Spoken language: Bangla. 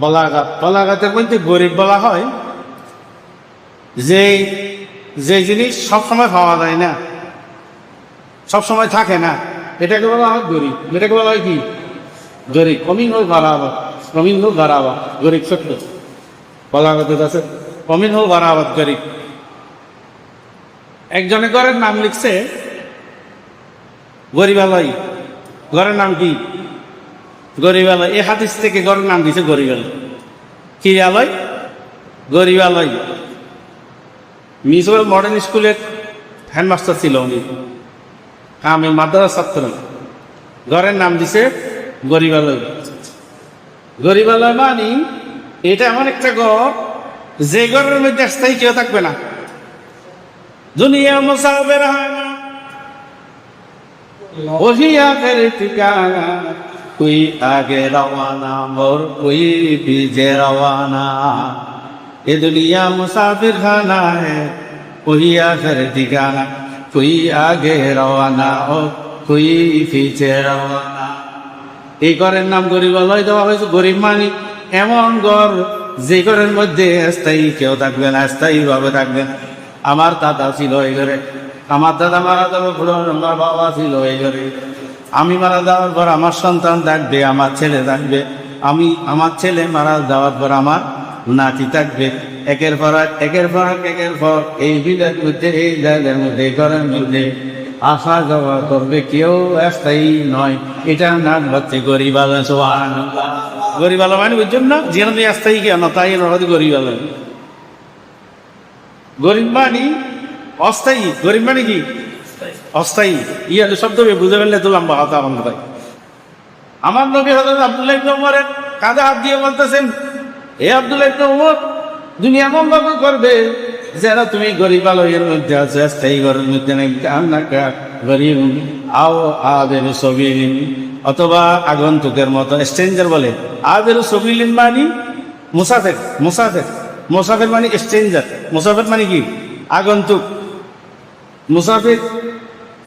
বলাগাত, বলাগাতের মধ্যে গরিব বলা হয় যে যে জিনিস সবসময় পাওয়া যায় না, সবসময় থাকে না, এটাকে বলা হয় গরিব। এটাকে বলা হয় কি? গরিব। অমিন হোক বারাবাদ, অমিন হোক বারাবাদ, গরিব ছোট্ট বলাগাতে আছে অমিন হোক বারাবাদ, গরিব। একজনে ঘরের নাম লিখছে গরিবালয়। ঘরের নাম কি? গরিবালয়। এই হাদিস থেকে ঘরের নাম দিছে গরিবালয়। কি আলয়? গরিবালয়। মিউনিসিপাল মডার্ন স্কুলের হেডমাস্টার ছিল উনি, আমি মাদ্রাসা ছাত্র। ঘরের নাম দিছে গরিবালয়। গরিবালয় মানে এটা এমন একটা ঘর যে ঘরের মধ্যে স্থায়ী কেউ থাকবে না। দুনিয়া মুসাফির হয় না, वही आखिर ठिकाना, कोई आगे रवाना और कोई पीछे रवाना। ये दुनिया मुसाफिर खाना है, वही आखिर ठिकाना, कोई आगे रवाना और कोई पीछे रवाना। এই ঘরের নাম গরিবালয় দেওয়া হয়েছে। গরিব মানে এমন ঘর যে ঘরের মধ্যে স্থায়ী কেউ থাকবে না, স্থায়ী ভাবে থাকবে না। আমার দাদা ছিল এই ঘরে, আমার দাদা মারা যাওয়ার পর আমার বাবা ছিল এই ঘরে, আমি মারা যাওয়ার পর আমার সন্তান থাকবে, আমার ছেলে থাকবে, আমার ছেলে মারা যাওয়ার পর আমার নাতি থাকবে। একের পর এক, একের পর এক, একের পর এই বিলের মধ্যে, এই জায়গার মধ্যে, ঘরের মধ্যে আসা যাওয়া করবে, কেউ স্থায়ী নয়। এটার নাম হচ্ছে গরিবালয়। সুবহানাল্লাহ। গরিবালয় মানে বুঝছেন না, যেন স্থায়ী কেন, তাই গরিবালয়। গরিব মানে অস্থায়ী। গরিব মানে কি? অস্থায়ী। ইয়ার শব্দ বুঝে ফেললে তো লম্বা কথা বলতে পারি। আমার নবী হযরত আব্দুল্লাহ ইবনে উমরের কাঁধে হাত দিয়ে বলতেছেন, হে আব্দুল্লাহ ইবনে উমর, দুনিয়া এমন ভাবে করবে যেন তুমি গরিবালয়ের মধ্যে আছো, স্থায়ী ঘরের মধ্যে নাকি। কান্নাকা গরিব আও আবের সবিলিন, অথবা আগন্তুকের মতো। স্ট্রেঞ্জার বলে আবের সবিলিন মানে মুসাফির। মুসাফির, মুসাফির মানে স্ট্রেঞ্জার। মুসাফির মানে কি? আগন্তুক। মুসাফির